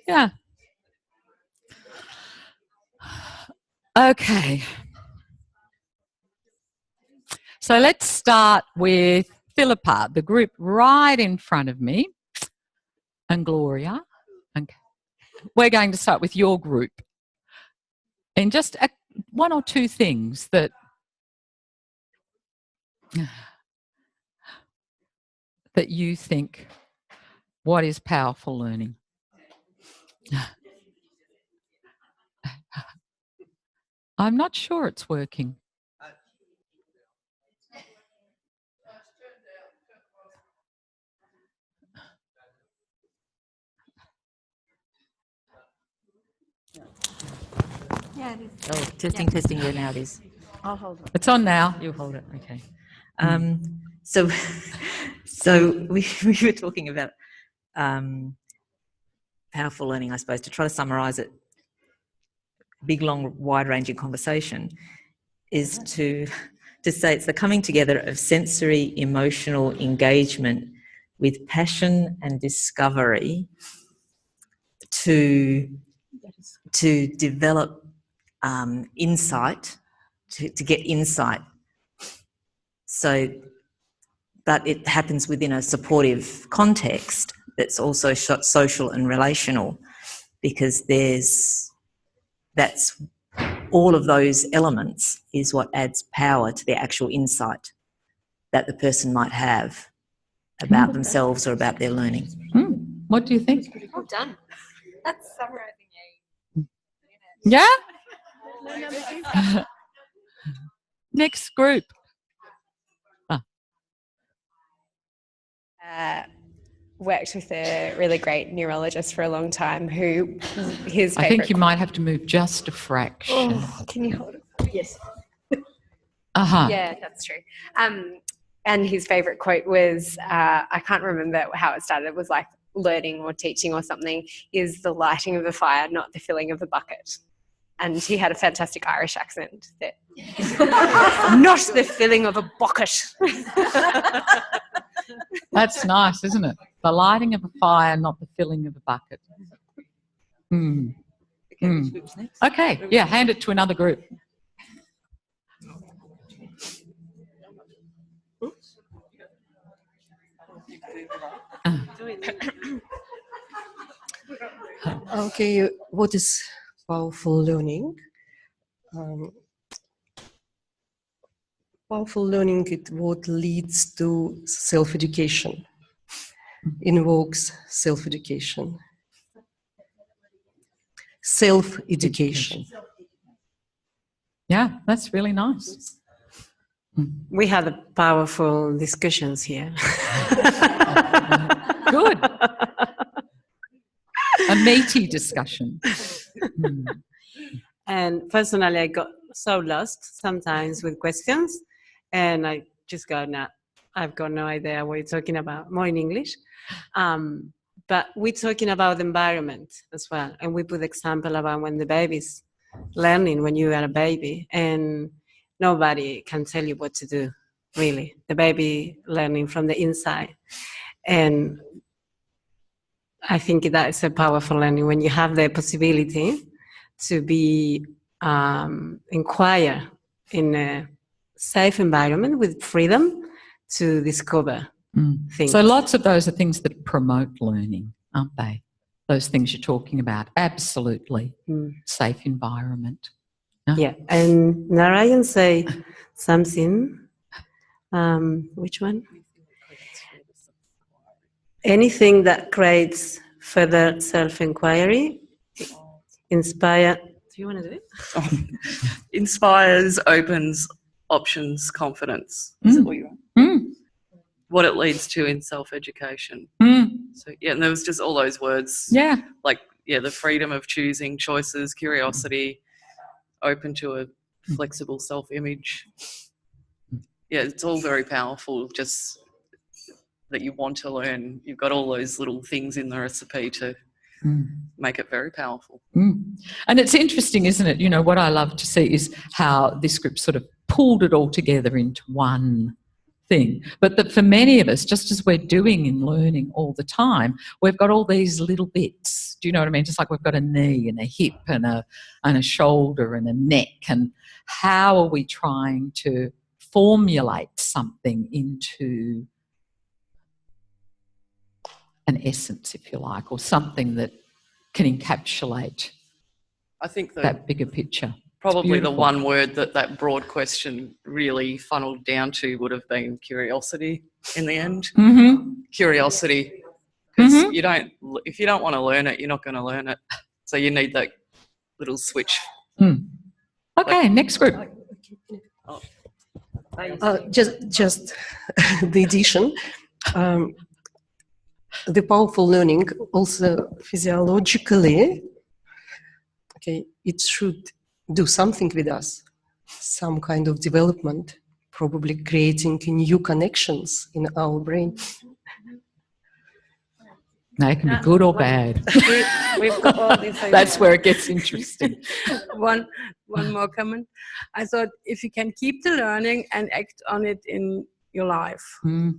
Yeah. Okay. So let's start with Philippa, the group right in front of me, and Gloria. Okay. We're going to start with your group. And just one or two things that you think, what is powerful learning? I'm not sure it's working. Yeah, it is. Oh, testing. Yeah, now it is. I'll hold it. It's on now. You hold it. Okay. So we were talking about powerful learning, I suppose, to try to summarise it. Big, long, wide-ranging conversation is to say it's the coming together of sensory, emotional engagement with passion and discovery to develop insight, to get insight. So, but it happens within a supportive context that's also social and relational, because that's all of those elements is what adds power to the actual insight that the person might have about themselves or about their learning. What do you think? Well done. That's summarising you. Yeah? Next group. Worked with a really great neurologist for a long time who his favourite... I think you might have to move just a fraction. Oh, can you hold it? Yes. Yeah, that's true. And his favourite quote was, I can't remember how it started, it was like learning or teaching or something is the lighting of a fire, not the filling of a bucket. And he had a fantastic Irish accent. That not the filling of a bucket. That's nice, isn't it? The lighting of a fire, not the filling of a bucket. Okay, yeah, hand it to another group. Okay, what is powerful learning? Powerful learning is what leads to self-education, invokes self-education. Self-education. Yeah, that's really nice. We had powerful discussions here. Good. A meaty discussion. And personally, I got so lost sometimes with questions, and I just go, nah, I've got no idea what you're talking about, more in English. But we're talking about the environment as well, and we put example about when the baby's learning when you are a baby, and nobody can tell you what to do, really. The baby learning from the inside. And I think that is a powerful learning when you have the possibility to be inquire in a safe environment with freedom to discover things. So lots of those are things that promote learning, aren't they? Those things you're talking about. Absolutely. Safe environment. No? Yeah. And Narayan say something. Which one? Anything that creates further self-inquiry, inspire. Do you want to do it? Inspires, opens, options, confidence. Is it what you want? What it leads to in self-education. So yeah, and there was just all those words. Yeah. Like, yeah, the freedom of choosing, choices, curiosity, open to a flexible self-image. Yeah, it's all very powerful, just that you want to learn. You've got all those little things in the recipe to make it very powerful. And it's interesting, isn't it? You know, what I love to see is how this group sort of pulled it all together into one thing. But that for many of us, just as we're doing in learning all the time, we've got all these little bits. Do you know what I mean? Just like we've got a knee and a hip and a shoulder and a neck. And how are we trying to formulate something into an essence, if you like, or something that can encapsulate I think that bigger picture? probably the one word that broad question really funneled down to would have been curiosity in the end. Mm-hmm. Curiosity, because if you don't want to learn it, you're not going to learn it. So you need that little switch. Mm. Okay, next group. Just the addition. The powerful learning also physiologically, okay, it should do something with us, some kind of development, probably creating new connections in our brain. They can be good or bad. We've got all these ideas. That's where it gets interesting. One more comment. I thought if you can keep the learning and act on it in your life. Mm.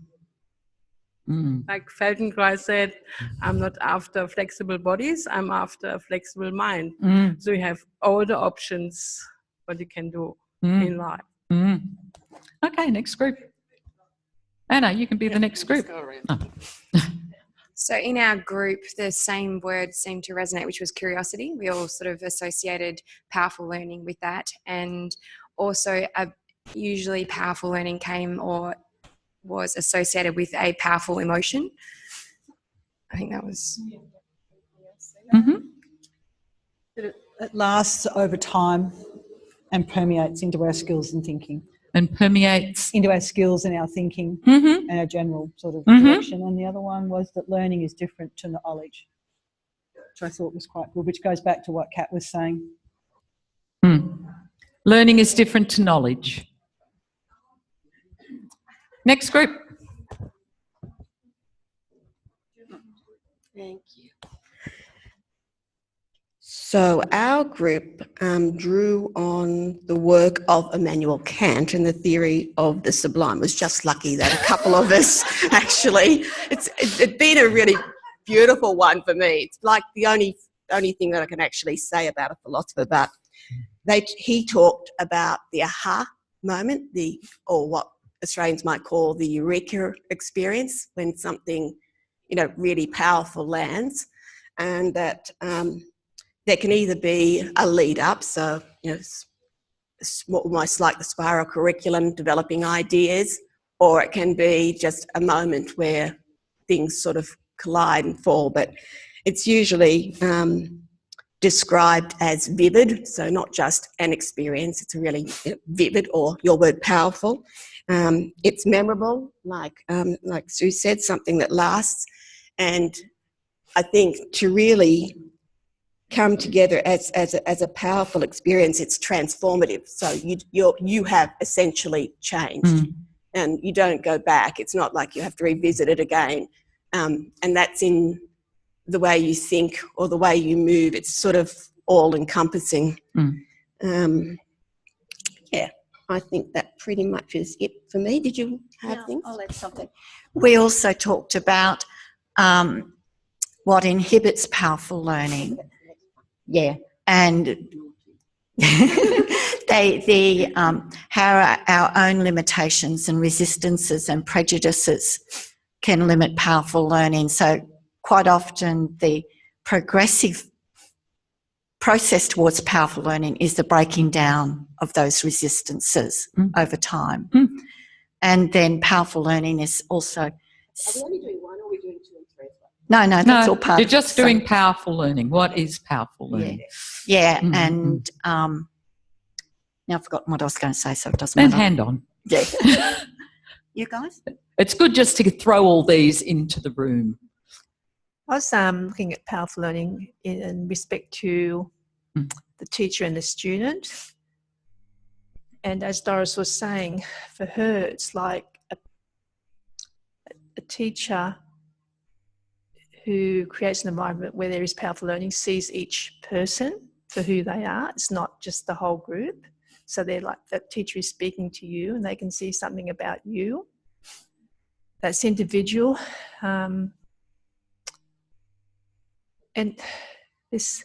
Mm. Like Feldenkrais said, I'm not after flexible bodies, I'm after a flexible mind. Mm. So you have all the options what you can do in life. Mm. Okay, next group. Anna, you can be the next group. Oh. So in our group, the same words seemed to resonate, which was curiosity. We all sort of associated powerful learning with that. And also usually powerful learning came or was associated with a powerful emotion. I think that was... Mm-hmm. It lasts over time and permeates into our skills and thinking. And permeates into our skills and our thinking and our general sort of direction. And the other one was that learning is different to knowledge, which I thought was quite good, which goes back to what Kat was saying. Learning is different to knowledge. Next group. Thank you. So our group drew on the work of Immanuel Kant and the theory of the sublime. It was just lucky that a couple of us actually, it's been a really beautiful one for me. It's like the only thing that I can actually say about a philosopher, but he talked about the aha moment, or what Australians might call the eureka experience, when something, really powerful lands, and that there can either be a lead up, so, almost like the spiral curriculum, developing ideas, or it can be just a moment where things sort of collide and fall. But it's usually described as vivid, so not just an experience, it's really vivid, or your word powerful. It's memorable, like Sue said, something that lasts. And I think to really come together as a powerful experience, it's transformative. So you have essentially changed, and you don't go back. It's not like you have to revisit it again. And that's in the way you think or the way you move. It's sort of all encompassing. Yeah, I think that pretty much is it for me. Did you have things? I'll add something. We also talked about what inhibits powerful learning. Yeah, and how our own limitations and resistances and prejudices can limit powerful learning. So quite often the progressive process towards powerful learning is the breaking down of those resistances over time. And then powerful learning is also... Are we only doing one, or are we doing 2 and 3? No, that's all part of it. You're just doing powerful learning. What is powerful learning? Yeah, and now I've forgotten what I was going to say, so it doesn't matter. And hand on. Yeah. You guys? It's good just to throw all these into the room. I was looking at powerful learning in respect to the teacher and the student. And as Doris was saying, for her, it's like a teacher who creates an environment where there is powerful learning sees each person for who they are. It's not just the whole group. So they're like, that teacher is speaking to you and they can see something about you that's individual. And it's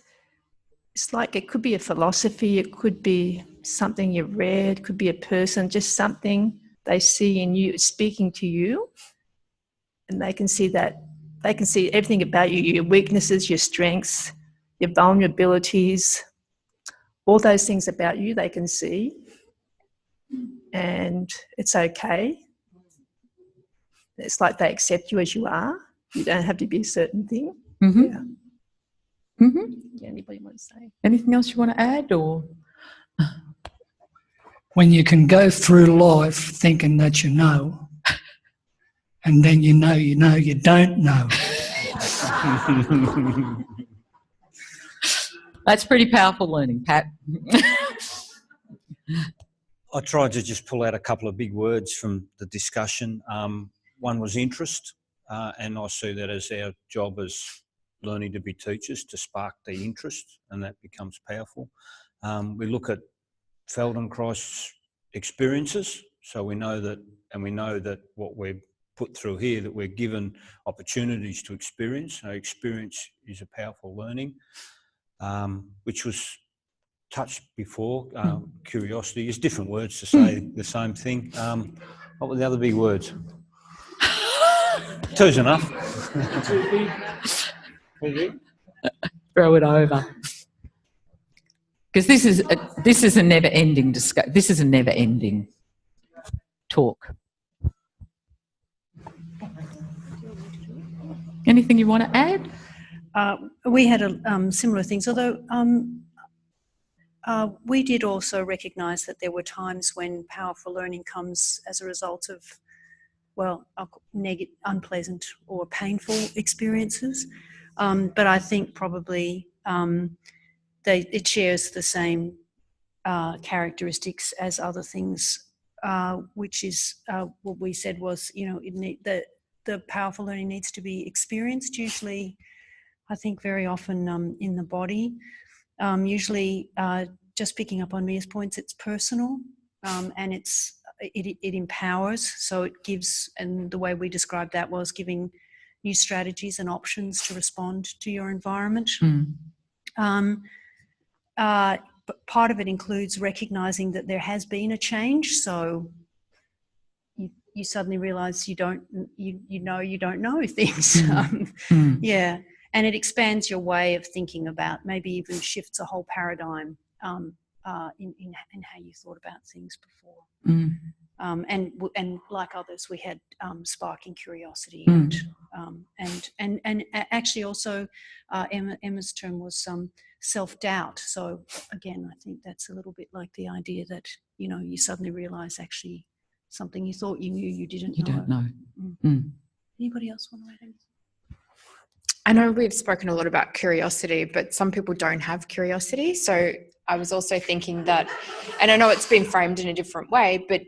like it could be a philosophy, it could be something you read, it could be a person, just something they see in you speaking to you, and they can see everything about you, your weaknesses, your strengths, your vulnerabilities, all those things about you they can see, and it's okay. It's like they accept you as you are. You don't have to be a certain thing. Mm-hmm. Yeah. Mm-hmm. Yeah, anybody want to say? Anything else you want to add, or? When you can go through life thinking that you know, and then you don't know. That's pretty powerful learning, Pat. I tried to just pull out a couple of big words from the discussion. One was interest, and I see that as our job as learning to be teachers, to spark the interest, and that becomes powerful. We look at Feldenkrais's experiences, so we know that what we're put through here, that we're given opportunities to experience. So experience is a powerful learning, which was touched before. Curiosity is different words to say the same thing. What were the other big words? Two's enough. Throw it over. Because this is a never-ending discussion. This is a never-ending talk. Anything you want to add? We had similar things, although we did also recognise that there were times when powerful learning comes as a result of, well, negative, unpleasant or painful experiences. But I think probably it shares the same characteristics as other things, which is what we said was, the powerful learning needs to be experienced, usually, I think very often in the body. Usually, just picking up on Mia's points, it's personal and it empowers. So it gives, and the way we described that was giving new strategies and options to respond to your environment. But part of it includes recognising that there has been a change. So you suddenly realise you don't know things. Yeah. And it expands your way of thinking about, maybe even shifts a whole paradigm in how you thought about things before. And like others, we had sparking curiosity and actually also Emma's term was self-doubt. So again, I think that's a little bit like the idea that you suddenly realise actually something you thought you knew you didn't know. You don't know. Anybody else want to add anything? I know we've spoken a lot about curiosity, but some people don't have curiosity. So I was also thinking that, and I know it's been framed in a different way, but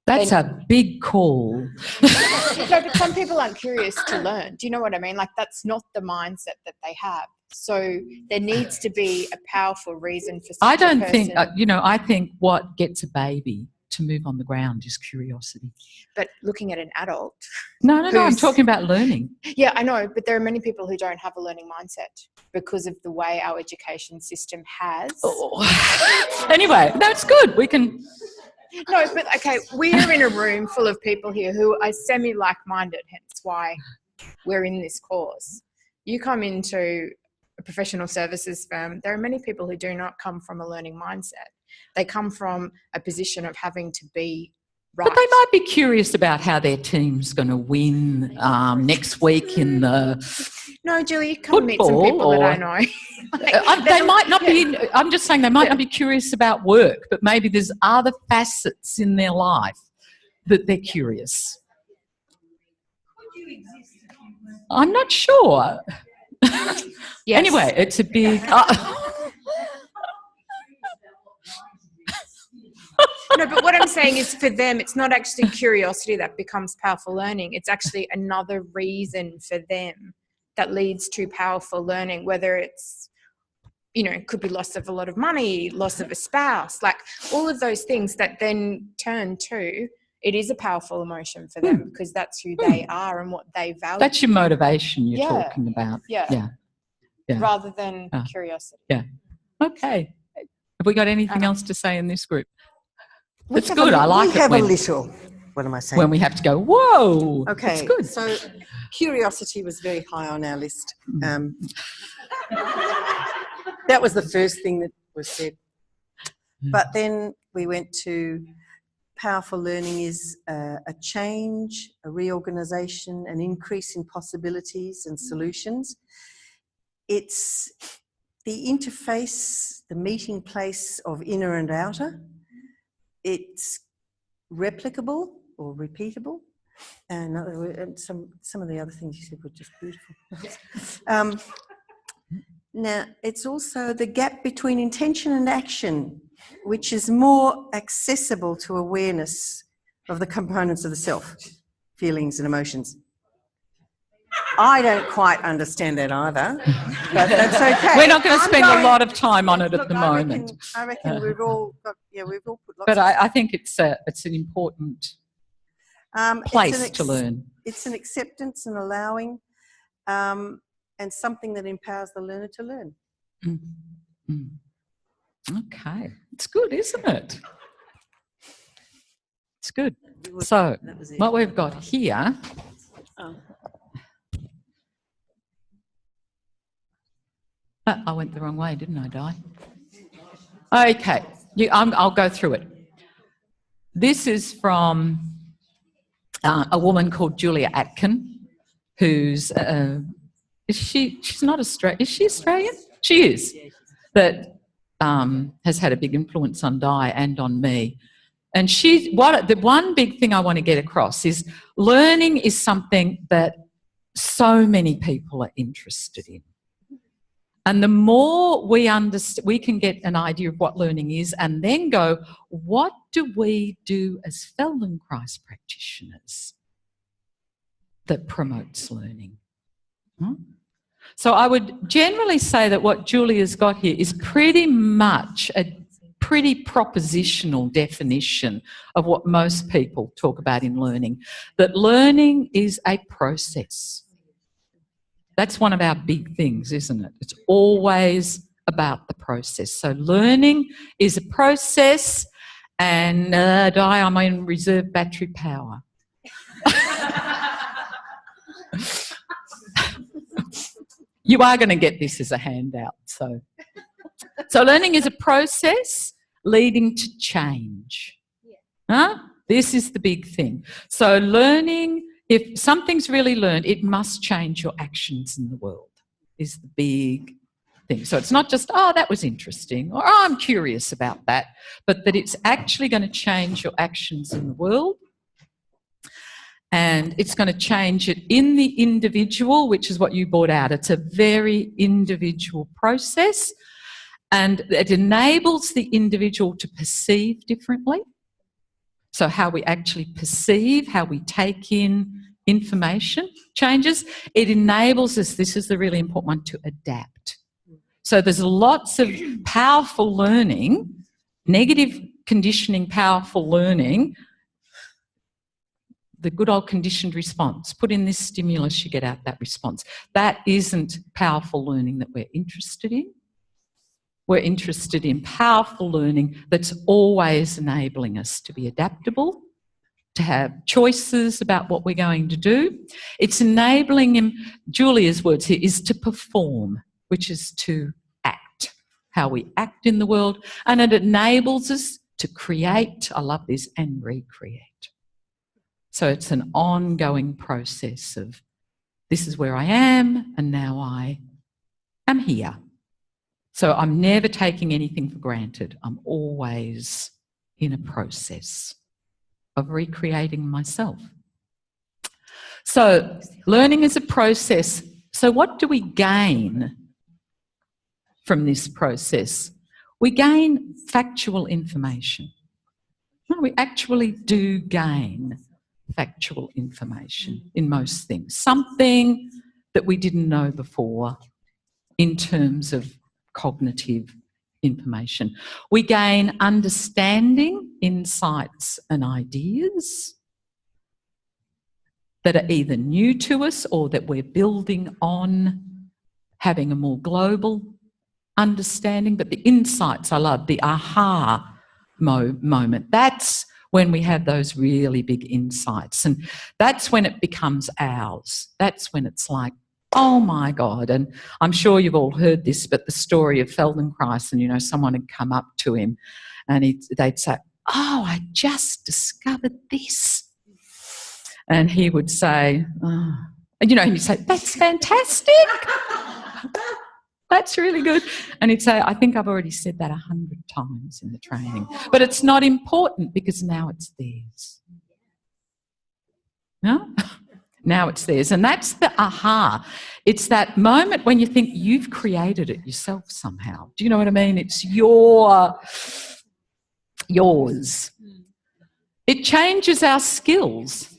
that's a big call. No, but some people aren't curious to learn. Do you know what I mean? Like, that's not the mindset that they have. So there needs to be a powerful reason for such a person. I think what gets a baby to move on the ground is curiosity. But looking at an adult. No, I'm talking about learning. Yeah, I know, but there are many people who don't have a learning mindset because of the way our education system has. Anyway, that's good. We can... No, but okay, we're in a room full of people here who are semi-like-minded, hence why we're in this course. You come into a professional services firm, there are many people who do not come from a learning mindset. They come from a position of having to be right. But they might be curious about how their team's going to win next week in the No, Julie, you come meet some people that I know. They might not be, I'm just saying they might not be curious about work, but maybe there's other facets in their life that they're curious. I'm not sure. Yes. Anyway, it's a big... No, but what I'm saying is for them, it's not actually curiosity that becomes powerful learning. It's actually another reason for them that leads to powerful learning, whether it's, it could be loss of a lot of money, loss of a spouse, like all of those things that then turn to it is a powerful emotion for them because that's who they are and what they value. That's your motivation you're Yeah. talking about. Yeah. Yeah. Rather than curiosity. Yeah. Okay. Have we got anything else to say in this group? We It's have good. I like we it have when, a little. What am I saying? when we have to go, whoa. Okay. It's good. So curiosity was very high on our list. That was the first thing that was said. But then we went to powerful learning is a change, a reorganisation, an increase in possibilities and solutions. It's the interface, the meeting place of inner and outer. It's replicable or repeatable. And some of the other things you said were just beautiful. Now, it's also the gap between intention and action, which is more accessible to awareness of the components of the self, feelings and emotions. I don't quite understand that either, but that's okay. We're not going to spend a lot of time on it at the moment. I reckon we've all got, we've all put lots But of I think it's an important place to learn. It's an acceptance and allowing, and something that empowers the learner to learn. Okay. It's good, isn't it? It's good. So, what we've got here... I went the wrong way, didn't I, Di? Okay. I'll go through it. This is from a woman called Julia Atkin, who's... she's not Australian. Is she Australian? She is. But has had a big influence on Di and on me. And the one big thing I want to get across is learning is something that so many people are interested in. And the more we understand, we can get an idea of what learning is and then go, what do we do as Feldenkrais practitioners that promotes learning? So I would generally say that what Julia's got here is pretty much a pretty propositional definition of what most people talk about in learning, that learning is a process. That's one of our big things, isn't it? It's always about the process. So learning is a process, and Di, I'm on reserve battery power. You are going to get this as a handout. So learning is a process leading to change. This is the big thing. So learning, if something's really learned, it must change your actions in the world, is the big thing. So it's not just, oh, that was interesting, or oh, I'm curious about that, but that it's actually going to change your actions in the world. And it's going to change it in the individual, which is what you brought out. It's a very individual process, and it enables the individual to perceive differently. So how we actually perceive, how we take in information changes. It enables us, this is the really important one, to adapt. So there's lots of powerful learning, negative conditioning, powerful learning. The good old conditioned response. Put in this stimulus, you get out that response. That isn't powerful learning that we're interested in. We're interested in powerful learning that's always enabling us to be adaptable, to have choices about what we're going to do. It's enabling him, Julia's words here, is to perform, which is to act, how we act in the world, and it enables us to create, I love this, and recreate. So it's an ongoing process of this is where I am and now I am here. So I'm never taking anything for granted. I'm always in a process of recreating myself. So learning is a process. So what do we gain from this process? We gain factual information. We actually do gain factual information in most things. Something that we didn't know before in terms of cognitive information. We gain understanding, insights and ideas that are either new to us or that we're building on having a more global understanding. But the insights I love, the aha moment. That's when we have those really big insights, and that's when it becomes ours. That's when it's like, oh my God. And I'm sure you've all heard this, but the story of Feldenkrais, and, you know, someone had come up to him and they'd say, oh, I just discovered this. And he would say, oh. And, you know, he'd say, that's fantastic. That's really good. And he'd say, I think I've already said that 100 times in the training. But it's not important because now it's theirs. No? Now it's theirs. And that's the aha. It's that moment when you think you've created it yourself somehow. Do you know what I mean? It's yours. It changes our skills.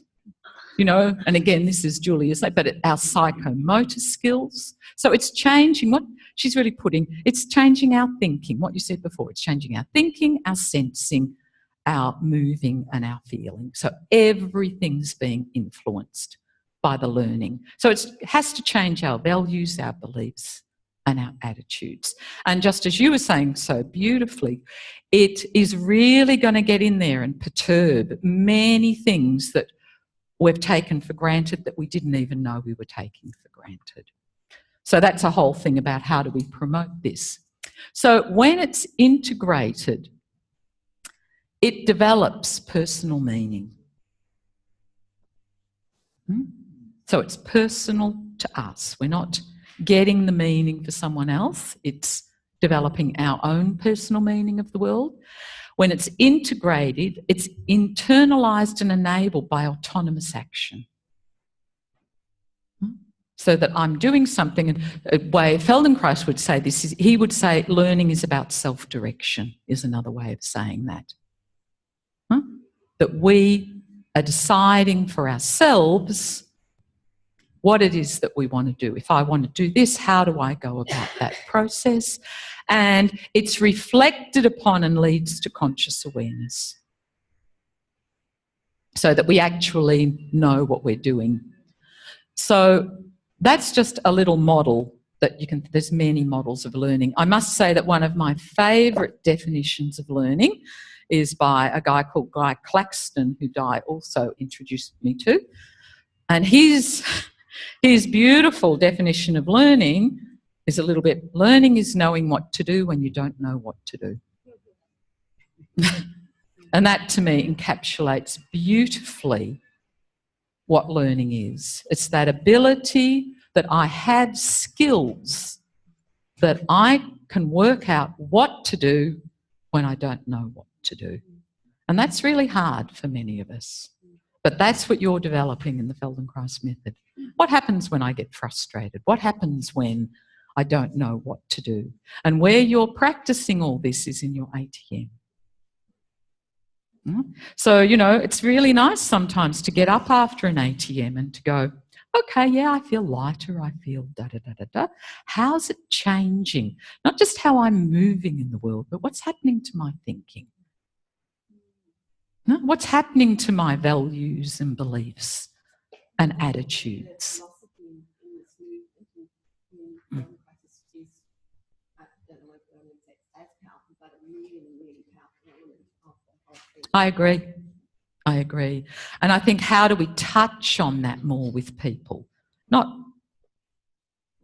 You know, and again, this is Julia's, but our psychomotor skills. So it's changing what she's really putting, it's changing our thinking, what you said before, it's changing our thinking, our sensing, our moving and our feeling. So everything's being influenced by the learning. So it has to change our values, our beliefs and our attitudes. And just as you were saying so beautifully, it is really going to get in there and perturb many things that we've taken for granted that we didn't even know we were taking for granted. So that's a whole thing about how do we promote this. So when it's integrated, it develops personal meaning. So it's personal to us. We're not getting the meaning for someone else. It's developing our own personal meaning of the world. When it's integrated, it's internalised and enabled by autonomous action. So that I'm doing something, and a way Feldenkrais would say this is, he would say learning is about self-direction, is another way of saying that. That we are deciding for ourselves what it is that we want to do. If I want to do this, how do I go about that process? And it's reflected upon and leads to conscious awareness so that we actually know what we're doing. So that's just a little model that you can, there's many models of learning. I must say that one of my favourite definitions of learning is by a guy called Guy Claxton, who Di also introduced me to. And his beautiful definition of learning is a little bit, learning is knowing what to do when you don't know what to do. And that to me encapsulates beautifully what learning is. It's that ability that I have skills that I can work out what to do when I don't know what to do. And that's really hard for many of us. But that's what you're developing in the Feldenkrais method. What happens when I get frustrated? What happens when I don't know what to do? And where you're practicing all this is in your ATM. So, you know, it's really nice sometimes to get up after an ATM and to go, okay, yeah, I feel lighter, I feel da-da-da-da-da. How's it changing? Not just how I'm moving in the world, but what's happening to my thinking? No? What's happening to my values and beliefs and attitudes? I agree. I agree. And I think, how do we touch on that more with people?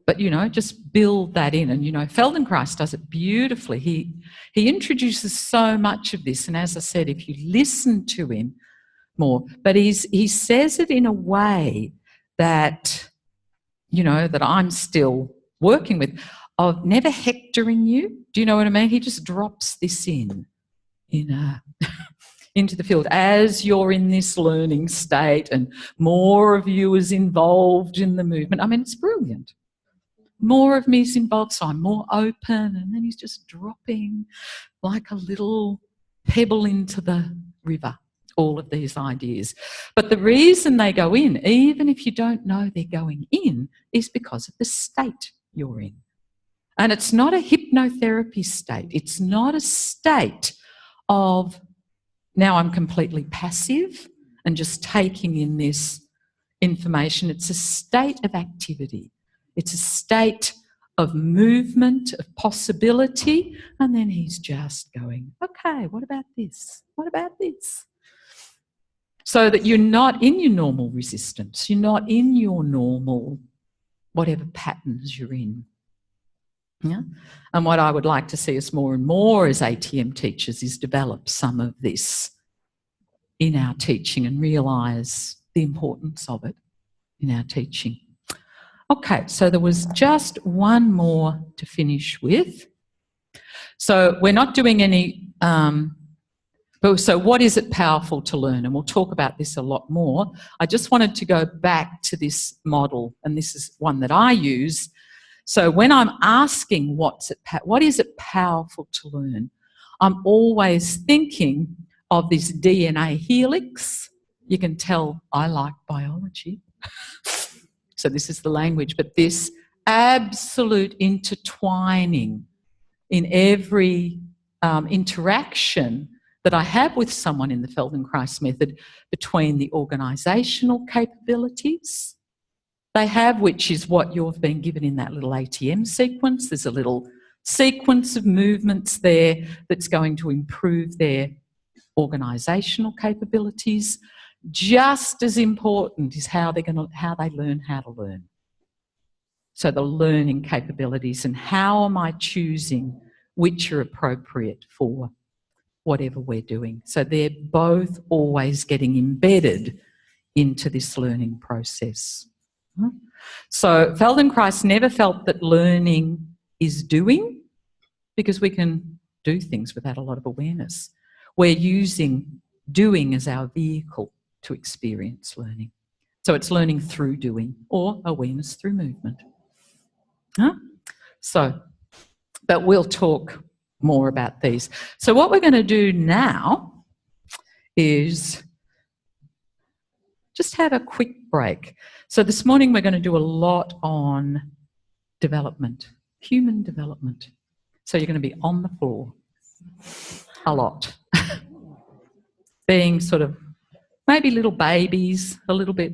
But, you know, just build that in. And, you know, Feldenkrais does it beautifully. He introduces so much of this. And as I said, if you listen to him more, but he says it in a way that, you know, that I'm still working with, of never hectoring you. Do you know what I mean? He just drops this in into the field as you're in this learning state and more of you is involved in the movement. I mean, it's brilliant. More of me is involved, so I'm more open, and then he's just dropping like a little pebble into the river, all of these ideas. But the reason they go in, even if you don't know they're going in, is because of the state you're in. And it's not a hypnotherapy state. It's not a state of, now I'm completely passive and just taking in this information. It's a state of activity. It's a state of movement, of possibility, and then he's just going, okay, what about this? What about this? So that you're not in your normal resistance. You're not in your normal whatever patterns you're in. Yeah? And what I would like to see us more and more as ATM teachers is develop some of this in our teaching and realise the importance of it in our teaching. Okay, so there was just one more to finish with. So we're not doing any, so what is it powerful to learn? And we'll talk about this a lot more. I just wanted to go back to this model, and this is one that I use. So when I'm asking what is it powerful to learn, I'm always thinking of this DNA helix. You can tell I like biology. So this is the language, but this absolute intertwining in every interaction that I have with someone in the Feldenkrais method between the organisational capabilities they have, which is what you've been given in that little ATM sequence. There's a little sequence of movements there that's going to improve their organisational capabilities. Just as important is how they learn how to learn. So the learning capabilities and how am I choosing which are appropriate for whatever we're doing. So they're both always getting embedded into this learning process. So Feldenkrais never felt that learning is doing, because we can do things without a lot of awareness. We're using doing as our vehicle to experience learning. So it's learning through doing or awareness through movement. So, but we'll talk more about these. So what we're going to do now is just have a quick break. So this morning we're going to do a lot on development, human development. So you're going to be on the floor a lot. Being sort of maybe little babies, a little bit